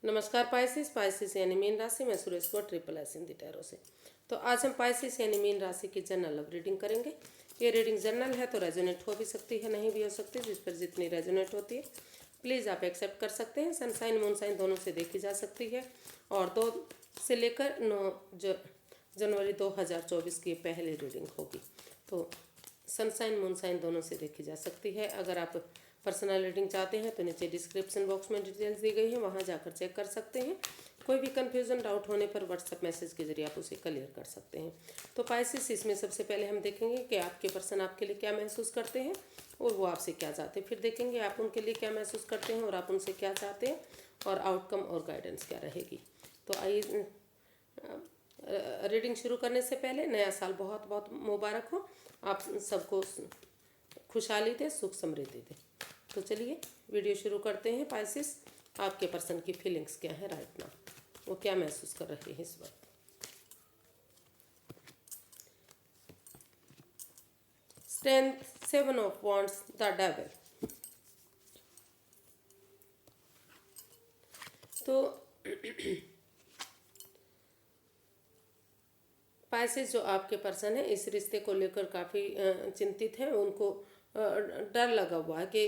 नमस्कार पाइसिस यानी मीन राशि में सुरेश को ट्रिपल एस इन टैरो से। तो आज हम पाइसिस यानी मीन राशि की जनरल लव रीडिंग करेंगे। ये रीडिंग जनरल है तो रेजोनेट हो भी सकती है, नहीं भी हो सकती, जिस पर जितनी रेजोनेट होती है प्लीज़ आप एक्सेप्ट कर सकते हैं। सनसाइन मूनसाइन दोनों से देखी जा सकती है और 2 से लेकर 9 जनवरी 2024 की पहली रीडिंग होगी। तो सनसाइन मूनसाइन दोनों से देखी जा सकती है। अगर आप पर्सनल रीडिंग चाहते हैं तो नीचे डिस्क्रिप्शन बॉक्स में डिटेल्स दी गई है, वहां जाकर चेक कर सकते हैं। कोई भी कन्फ्यूजन डाउट होने पर व्हाट्सएप मैसेज के जरिए आप उसे क्लियर कर सकते हैं। तो पाइसिस, इसमें सबसे पहले हम देखेंगे कि आपके पर्सन आपके लिए क्या महसूस करते हैं और वो आपसे क्या चाहते हैं। फिर देखेंगे आप उनके लिए क्या महसूस करते हैं और आप उनसे क्या चाहते हैं और आउटकम और गाइडेंस क्या रहेगी। तो आइए रीडिंग शुरू करने से पहले नया साल बहुत बहुत मुबारक हो, आप सबको खुशहाली दे, सुख समृद्धि दे। तो चलिए वीडियो शुरू करते हैं। पाइसिस, आपके पर्सन की फीलिंग्स क्या है राइट नाउ, वो क्या महसूस कर रहे हैं इस वक्त। Strength, 7 of wands, the devil. तो पाइसेस, जो आपके पर्सन है इस रिश्ते को लेकर काफ़ी चिंतित हैं। उनको डर लगा हुआ है कि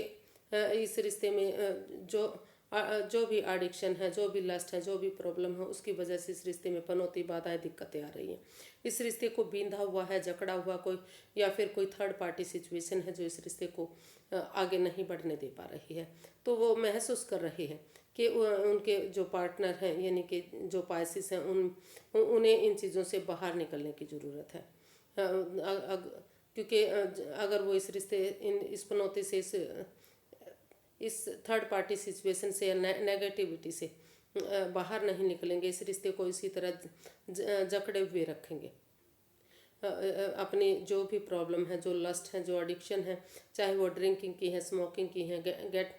इस रिश्ते में जो भी एडिक्शन है, जो भी लस्ट है, जो भी प्रॉब्लम है, उसकी वजह से इस रिश्ते में पनौती बाधाएं दिक्कतें आ रही हैं। इस रिश्ते को बींधा हुआ है, जकड़ा हुआ कोई या फिर कोई थर्ड पार्टी सिचुएशन है जो इस रिश्ते को आगे नहीं बढ़ने दे पा रही है। तो वो महसूस कर रहे हैं कि उनके जो पार्टनर हैं यानी कि जो पाइसिस हैं उन्हें इन चीज़ों से बाहर निकलने की ज़रूरत है। क्योंकि अगर वो इस रिश्ते इस पनौती से इस थर्ड पार्टी सिचुएशन से या नेगेटिविटी से बाहर नहीं निकलेंगे, इस रिश्ते को इसी तरह जकड़े हुए रखेंगे। अपनी जो भी प्रॉब्लम है, जो लस्ट है, जो एडिक्शन है, चाहे वो ड्रिंकिंग की है, स्मोकिंग की है, गेट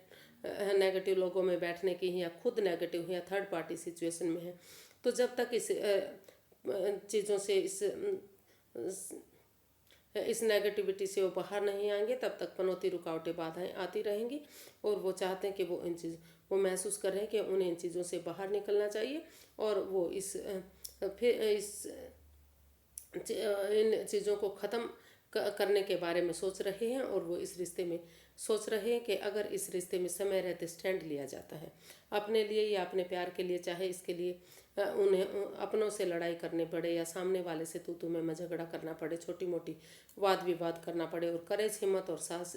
नेगेटिव लोगों में बैठने की है, या खुद नेगेटिव है या थर्ड पार्टी सिचुएशन में है, तो जब तक इस चीज़ों से इस नेगेटिविटी से वो बाहर नहीं आएंगे तब तक पनौती रुकावटें बाधाएं आती रहेंगी। और वो चाहते हैं कि वो महसूस कर रहे हैं कि उन्हें इन चीज़ों से बाहर निकलना चाहिए और वो इन चीज़ों को ख़त्म करने के बारे में सोच रहे हैं। और वो इस रिश्ते में सोच रहे हैं कि अगर इस रिश्ते में समय रहते स्टैंड लिया जाता है अपने लिए या अपने प्यार के लिए, चाहे इसके लिए उन्हें अपनों से लड़ाई करनी पड़े या सामने वाले से तू मैं झगड़ा करना पड़े, छोटी मोटी वाद विवाद करना पड़े, और करेज, हिम्मत और साहस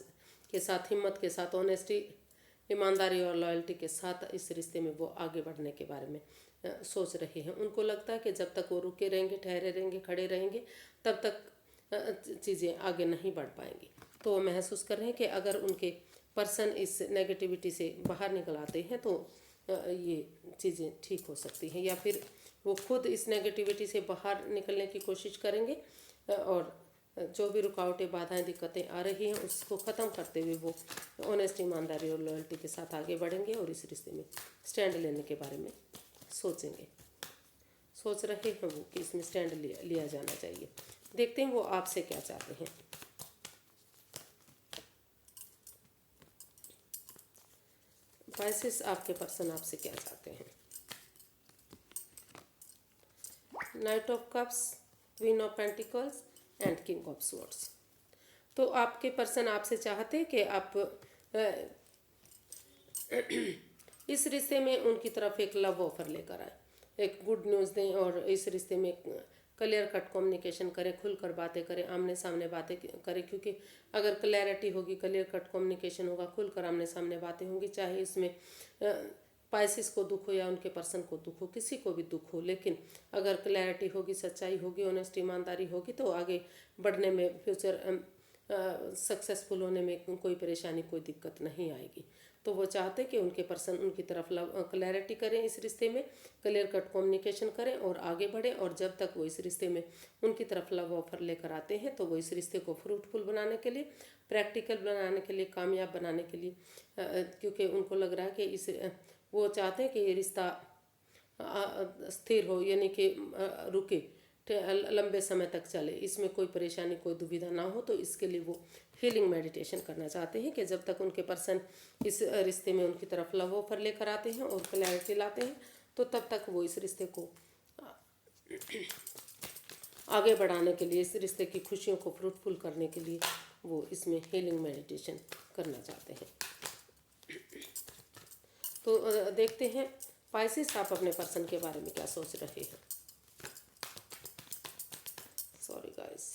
के साथ, हिम्मत के साथ, ऑनेस्टी, ईमानदारी और लॉयल्टी के साथ इस रिश्ते में वो आगे बढ़ने के बारे में सोच रहे हैं। उनको लगता है कि जब तक वो रुके रहेंगे, ठहरे रहेंगे, खड़े रहेंगे, तब तक चीज़ें आगे नहीं बढ़ पाएंगी। तो वो महसूस कर रहे हैं कि अगर उनके पर्सन इस नेगेटिविटी से बाहर निकल आते हैं तो ये चीज़ें ठीक हो सकती हैं, या फिर वो खुद इस नेगेटिविटी से बाहर निकलने की कोशिश करेंगे और जो भी रुकावटें, बाधाएं, दिक्कतें आ रही हैं उसको ख़त्म करते हुए वो ऑनेस्टी, ईमानदारी और लॉयल्टी के साथ आगे बढ़ेंगे और इस रिश्ते में स्टैंड लेने के बारे में सोचेंगे। सोच रहे हैं वो कि इसमें स्टैंड लिया जाना चाहिए। देखते हैं वो आपसे क्या चाहते हैं। पाइसेस, आपके पर्सन आपसे क्या चाहते हैं। Night of cups, queen of pentacles and king of swords. तो आपके पर्सन आपसे चाहते हैं कि आप इस रिश्ते में उनकी तरफ एक लव ऑफर लेकर आए, एक गुड न्यूज़ दें और इस रिश्ते में क्लियर कट कम्युनिकेशन करें, खुलकर बातें करें, आमने सामने बातें करें। क्योंकि अगर क्लैरिटी होगी, क्लियर कट कम्युनिकेशन होगा, खुलकर आमने सामने बातें होंगी, चाहे इसमें पाइसिस को दुख हो या उनके पर्सन को दुख हो, किसी को भी दुख हो, लेकिन अगर क्लैरिटी होगी, सच्चाई होगी, ऑनेस्ट, ईमानदारी होगी तो आगे बढ़ने में, फ्यूचर सक्सेसफुल होने में कोई परेशानी, कोई दिक्कत नहीं आएगी। तो वो चाहते कि उनके पर्सन उनकी तरफ क्लैरिटी करें, इस रिश्ते में क्लियर कट कम्युनिकेशन करें और आगे बढ़ें। और जब तक वो इस रिश्ते में उनकी तरफ लव ऑफर लेकर आते हैं तो वो इस रिश्ते को फ्रूटफुल बनाने के लिए, प्रैक्टिकल बनाने के लिए, कामयाब बनाने के लिए, क्योंकि उनको लग रहा है कि वो चाहते हैं कि ये रिश्ता स्थिर हो, यानी कि रुके, लंबे समय तक चले, इसमें कोई परेशानी कोई दुविधा ना हो, तो इसके लिए वो हीलिंग मेडिटेशन करना चाहते हैं कि जब तक उनके पर्सन इस रिश्ते में उनकी तरफ लव ऑफर लेकर आते हैं और क्लैरिटी लाते हैं, तो तब तक वो इस रिश्ते को आगे बढ़ाने के लिए, इस रिश्ते की खुशियों को फ्रूटफुल करने के लिए वो इसमें हीलिंग मेडिटेशन करना चाहते हैं। तो देखते हैं पाइसेस आप अपने पर्सन के बारे में क्या सोच रहे हैं। सॉरी गाइस,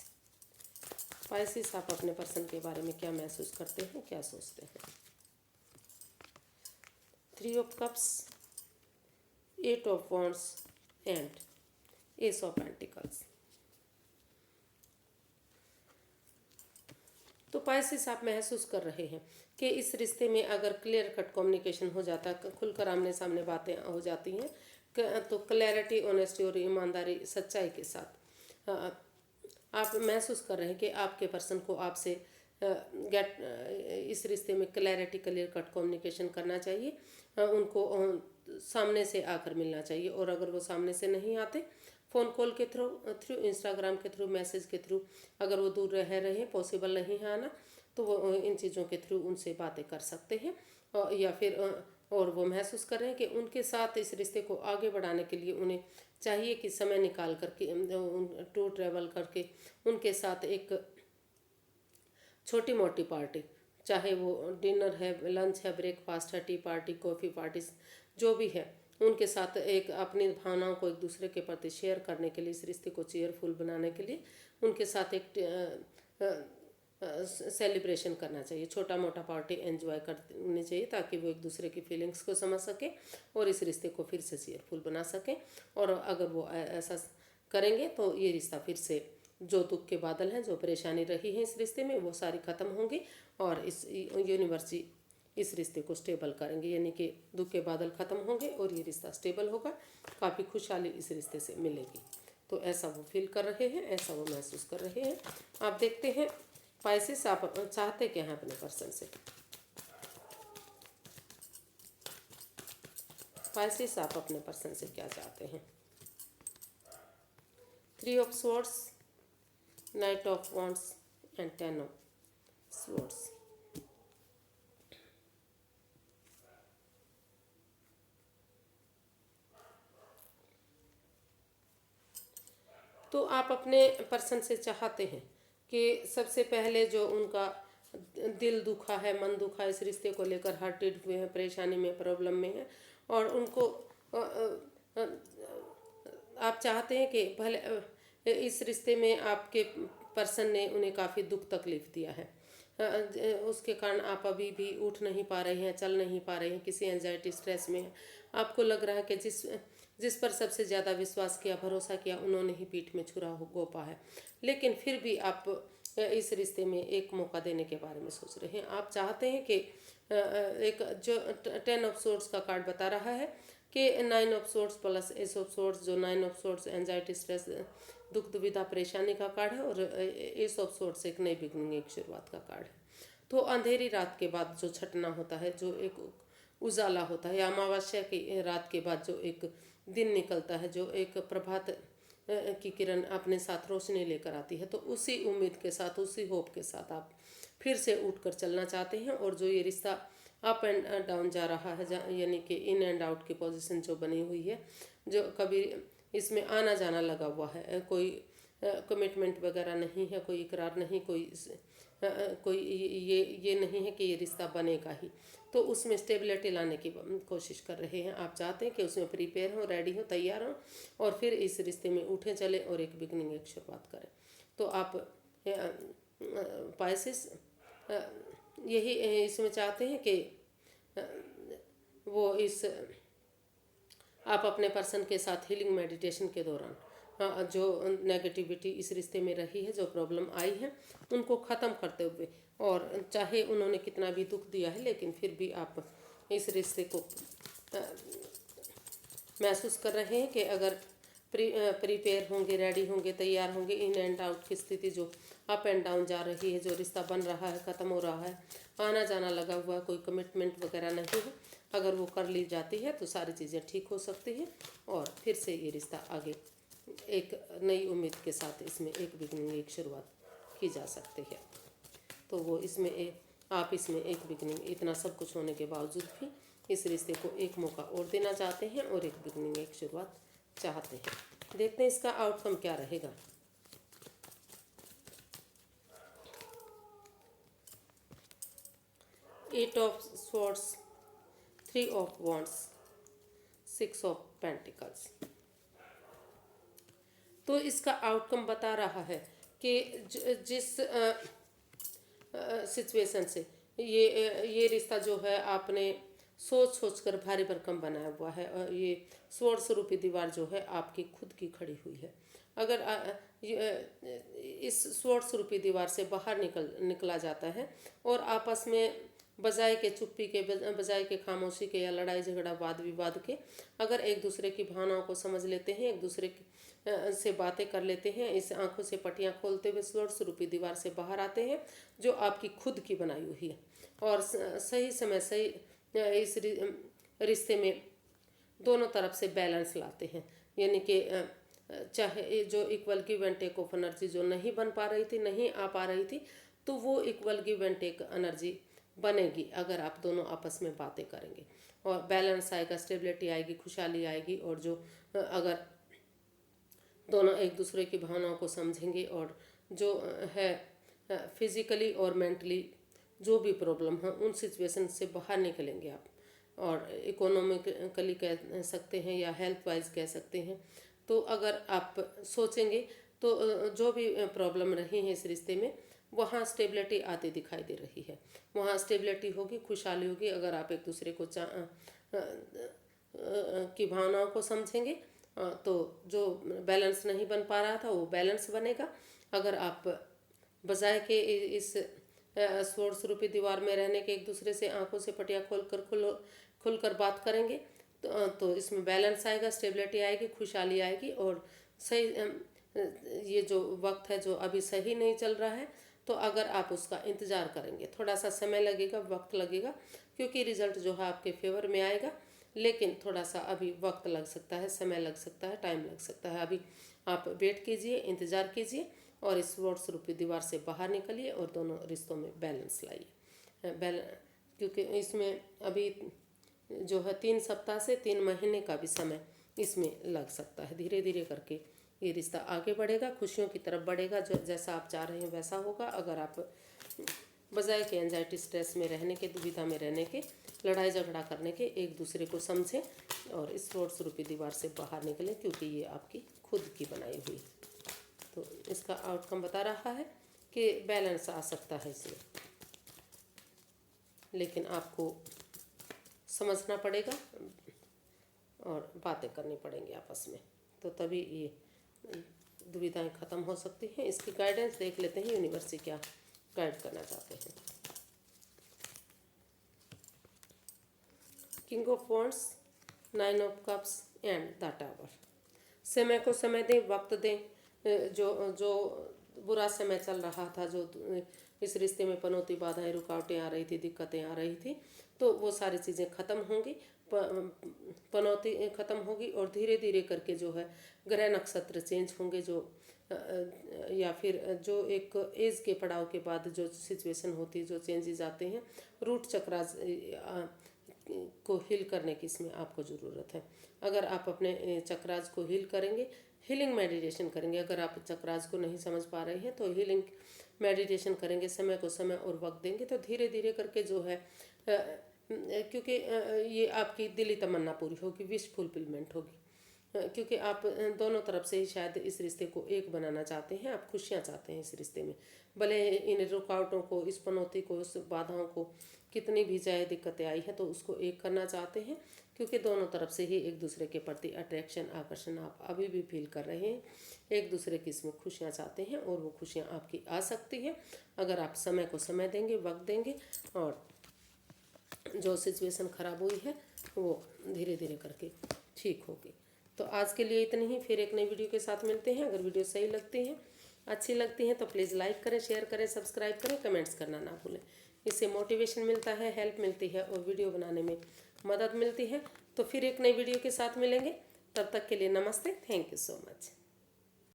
पाइसेस आप अपने पर्सन के बारे में क्या महसूस करते हैं, क्या सोचते हैं। 3 of cups, 8 of wands and S of pentacles. तो पाइसेस आप महसूस कर रहे हैं कि इस रिश्ते में अगर क्लियर कट कम्युनिकेशन हो जाता है, खुलकर आमने सामने बातें हो जाती हैं, तो क्लैरिटी, ऑनेस्टी और ईमानदारी, सच्चाई के साथ आप महसूस कर रहे हैं कि आपके पर्सन को आपसे इस रिश्ते में क्लैरिटी, क्लियर कट कम्युनिकेशन करना चाहिए। उनको सामने से आकर मिलना चाहिए, और अगर वो सामने से नहीं आते, फ़ोन कॉल के थ्रू इंस्टाग्राम के थ्रू, मैसेज के थ्रू, अगर वो दूर रह रहे हैं, पॉसिबल नहीं है आना, तो वो इन चीज़ों के थ्रू उनसे बातें कर सकते हैं। या फिर और वो महसूस कर रहे हैं कि उनके साथ इस रिश्ते को आगे बढ़ाने के लिए उन्हें चाहिए कि समय निकाल करके, टूर ट्रैवल करके उनके साथ एक छोटी मोटी पार्टी, चाहे वो डिनर है, लंच है, ब्रेकफास्ट है, टी पार्टी, कॉफ़ी पार्टी, जो भी है, उनके साथ एक अपनी भावनाओं को एक दूसरे के प्रति शेयर करने के लिए, इस रिश्ते को चेयरफुल बनाने के लिए उनके साथ एक सेलिब्रेशन करना चाहिए। छोटा मोटा पार्टी एंजॉय करनी चाहिए, ताकि वो एक दूसरे की फीलिंग्स को समझ सके और इस रिश्ते को फिर से चेयरफुल बना सकें। और अगर वो ऐसा करेंगे तो ये रिश्ता फिर से, जो दुख के बादल हैं, जो परेशानी रही है इस रिश्ते में, वो सारी ख़त्म होंगी, और इस यूनिवर्स इस रिश्ते को स्टेबल करेंगे, यानी कि दुख के बादल ख़त्म होंगे और ये रिश्ता स्टेबल होगा, काफ़ी खुशहाली इस रिश्ते से मिलेगी। तो ऐसा वो फील कर रहे हैं, ऐसा वो महसूस कर रहे हैं। आप देखते हैं पाइसेस आप चाहते क्या हैं अपने पर्सन से। पाइसेस आप अपने पर्सन से क्या चाहते हैं। 3 of swords, night of wands and 10 of swords. तो आप अपने पर्सन से चाहते हैं कि सबसे पहले जो उनका दिल दुखा है, मन दुखा है, इस रिश्ते को लेकर हर्टेड हुए हैं, परेशानी में, प्रॉब्लम में है, और उनको आप चाहते हैं कि भले इस रिश्ते में आपके पर्सन ने उन्हें काफ़ी दुख तकलीफ़ दिया है, उसके कारण आप अभी भी उठ नहीं पा रहे हैं, चल नहीं पा रहे हैं, किसी एंजाइटी, स्ट्रेस में हैं। आपको लग रहा है कि जिस पर सबसे ज़्यादा विश्वास किया, भरोसा किया, उन्होंने ही पीठ में छुरा गोपा है। लेकिन फिर भी आप इस रिश्ते में एक मौका देने के बारे में सोच रहे हैं। आप चाहते हैं कि एक जो 10 ऑफ सोर्ड्स का कार्ड बता रहा है कि 9 of swords plus S of swords, जो 9 ऑफ सोर्ड्स एंजाइटी, स्ट्रेस, दुख, दुविधा, परेशानी का कार्ड है, और एस ऑफ सोर्ड्स एक नई बिगनिंग, एक शुरुआत का कार्ड है। तो अंधेरी रात के बाद जो छटना होता है, जो एक उजाला होता है, या अमावस्या की रात के बाद जो एक दिन निकलता है, जो एक प्रभात की किरण अपने साथ रोशनी लेकर आती है, तो उसी उम्मीद के साथ, उसी होप के साथ आप फिर से उठकर चलना चाहते हैं। और जो ये रिश्ता अप एंड डाउन जा रहा है, यानी कि इन एंड आउट की पोजीशन जो बनी हुई है, जो कभी इसमें आना जाना लगा हुआ है, कोई कमिटमेंट वगैरह नहीं है, कोई इकरार नहीं, कोई ये नहीं है कि ये रिश्ता बनेगा ही, तो उसमें स्टेबिलिटी लाने की कोशिश कर रहे हैं। आप चाहते हैं कि उसमें प्रिपेयर हो, रेडी हो, तैयार हो, और फिर इस रिश्ते में उठे चले और एक बिगनिंग, एक शुरुआत करें। तो आप पाइसेस यही इसमें चाहते हैं कि वो इस आप अपने पर्सन के साथ हीलिंग मेडिटेशन के दौरान जो नेगेटिविटी इस रिश्ते में रही है, जो प्रॉब्लम आई है, उनको ख़त्म करते हुए, और चाहे उन्होंने कितना भी दुख दिया है, लेकिन फिर भी आप इस रिश्ते को महसूस कर रहे हैं कि अगर प्रिपेयर होंगे, रेडी होंगे, तैयार होंगे, इन एंड आउट की स्थिति जो अप एंड डाउन जा रही है, जो रिश्ता बन रहा है, ख़त्म हो रहा है, आना जाना लगा हुआ है, कोई कमिटमेंट वगैरह नहीं है, अगर वो कर ली जाती है तो सारी चीज़ें ठीक हो सकती हैं और फिर से ये रिश्ता आगे एक नई उम्मीद के साथ इसमें एक बिगनिंग, एक शुरुआत की जा सकती है। तो वो इसमें आप इसमें एक बिगनिंग, इतना सब कुछ होने के बावजूद भी इस रिश्ते को एक मौका और देना चाहते हैं और एक बिगनिंग, एक शुरुआत चाहते हैं। देखते हैं इसका आउटकम क्या रहेगा। Eight of swords, three of wands, six of pentacles. तो इसका आउटकम बता रहा है कि जिस सिचुएशन से ये रिश्ता जो है आपने सोच सोच कर भारी भरकम बनाया हुआ है, और ये स्वर्ण स्वरूपी दीवार जो है आपकी खुद की खड़ी हुई है। अगर इस स्वर्ण स्वरूपी दीवार से बाहर निकला जाता है और आपस में बजाय के चुप्पी के, बजाय के खामोशी के या लड़ाई झगड़ा वाद विवाद के, अगर एक दूसरे की भावनाओं को समझ लेते हैं, एक दूसरे से बातें कर लेते हैं, इस आंखों से पट्टियां खोलते हुए स्वर्ण स्वरूपी दीवार से बाहर आते हैं जो आपकी खुद की बनाई हुई है, और सही समय सही इस रिश्ते में दोनों तरफ से बैलेंस लाते हैं। यानी कि चाहे जो equal give and take of energy जो नहीं बन पा रही थी, नहीं आ पा रही थी, तो वो equal give and take energy बनेगी अगर आप दोनों आपस में बातें करेंगे, और बैलेंस आएगा, स्टेबिलिटी आएगी, खुशहाली आएगी। और जो अगर दोनों एक दूसरे की भावनाओं को समझेंगे और जो है फिजिकली और मेंटली जो भी प्रॉब्लम है उन सिचुएशन से बाहर निकलेंगे आप, और इकोनॉमिकली कह सकते हैं या हेल्थ वाइज कह सकते हैं। तो अगर आप सोचेंगे तो जो भी प्रॉब्लम रही है इस रिश्ते में, वहाँ स्टेबिलिटी आती दिखाई दे रही है, वहाँ स्टेबिलिटी होगी, खुशहाली होगी अगर आप एक दूसरे को की भावनाओं को समझेंगे। तो जो बैलेंस नहीं बन पा रहा था वो बैलेंस बनेगा। अगर आप बजाय के इस स्वर्ण स्वरूपी दीवार में रहने के एक दूसरे से आंखों से पटिया खुलकर बात करेंगे तो इसमें बैलेंस आएगा, स्टेबिलिटी आएगी, खुशहाली आएगी। और सही ये जो वक्त है जो अभी सही नहीं चल रहा है, तो अगर आप उसका इंतज़ार करेंगे, थोड़ा सा समय लगेगा, वक्त लगेगा, क्योंकि रिजल्ट जो है आपके फेवर में आएगा, लेकिन थोड़ा सा अभी वक्त लग सकता है, समय लग सकता है, टाइम लग सकता है। अभी आप वेट कीजिए, इंतज़ार कीजिए और इस स्वर्ण स्वरूपी दीवार से बाहर निकलिए और दोनों रिश्तों में बैलेंस लाइए। क्योंकि इसमें अभी जो है 3 सप्ताह से 3 महीने का भी समय इसमें लग सकता है। धीरे धीरे करके ये रिश्ता आगे बढ़ेगा, खुशियों की तरफ बढ़ेगा, जो जैसा आप चाह रहे हैं वैसा होगा। अगर आप बजाय के एंजाइटी स्ट्रेस में रहने के, दुविधा में रहने के, लड़ाई झगड़ा करने के, एक दूसरे को समझें और इस स्वर्ण स्वरूपी दीवार से बाहर निकलें, क्योंकि ये आपकी खुद की बनाई हुई। तो इसका आउटकम बता रहा है कि बैलेंस आ सकता है इसमें, लेकिन आपको समझना पड़ेगा और बातें करनी पड़ेंगी आपस में, तो तभी ये दुविधाएं खत्म हो सकती हैं। इसकी गाइडेंस देख लेते हैं, यूनिवर्स से क्या गाइड करना चाहते हैं। King of wands, 9 of cups and the tower. समय को समय दें, वक्त दें। जो बुरा समय चल रहा था, जो इस रिश्ते में पनौती, बाधाएं, रुकावटें आ रही थी, दिक्कतें आ रही थी, तो वो सारी चीज़ें ख़त्म होंगी, पनौती ख़त्म होगी, और धीरे धीरे करके जो है ग्रह नक्षत्र चेंज होंगे, जो या फिर जो एक एज के पड़ाव के बाद जो सिचुएशन होती है, जो चेंजेस आते हैं, रूट चक्रास को हील करने की इसमें आपको ज़रूरत है। अगर आप अपने चक्रास को हील करेंगे, हीलिंग मेडिटेशन करेंगे, अगर आप चक्रास को नहीं समझ पा रहे हैं तो हीलिंग मेडिटेशन करेंगे, समय को समय और वक्त देंगे, तो धीरे धीरे करके जो है क्योंकि ये आपकी दिली तमन्ना पूरी होगी, विश फुलफिलमेंट होगी, क्योंकि आप दोनों तरफ से ही शायद इस रिश्ते को एक बनाना चाहते हैं, आप खुशियाँ चाहते हैं इस रिश्ते में। भले इन रुकावटों को, इस पनौती को, इस बाधाओं को, कितनी भी चाहे दिक्कतें आई हैं, तो उसको एक करना चाहते हैं, क्योंकि दोनों तरफ से ही एक दूसरे के प्रति अट्रैक्शन, आकर्षण आप अभी भी फील कर रहे हैं। एक दूसरे की इसमें खुशियाँ चाहते हैं और वो खुशियाँ आपकी आ सकती हैं अगर आप समय को समय देंगे, वक्त देंगे, और जो सिचुएशन ख़राब हुई है वो धीरे धीरे करके ठीक होगी। तो आज के लिए इतनी ही, फिर एक नई वीडियो के साथ मिलते हैं। अगर वीडियो सही लगती है, अच्छी लगती है, तो प्लीज़ लाइक करें, शेयर करें, सब्सक्राइब करें, कमेंट्स करना ना भूलें। इससे मोटिवेशन मिलता है, हेल्प मिलती है और वीडियो बनाने में मदद मिलती है। तो फिर एक नई वीडियो के साथ मिलेंगे, तब तक के लिए नमस्ते, थैंक यू सो मच।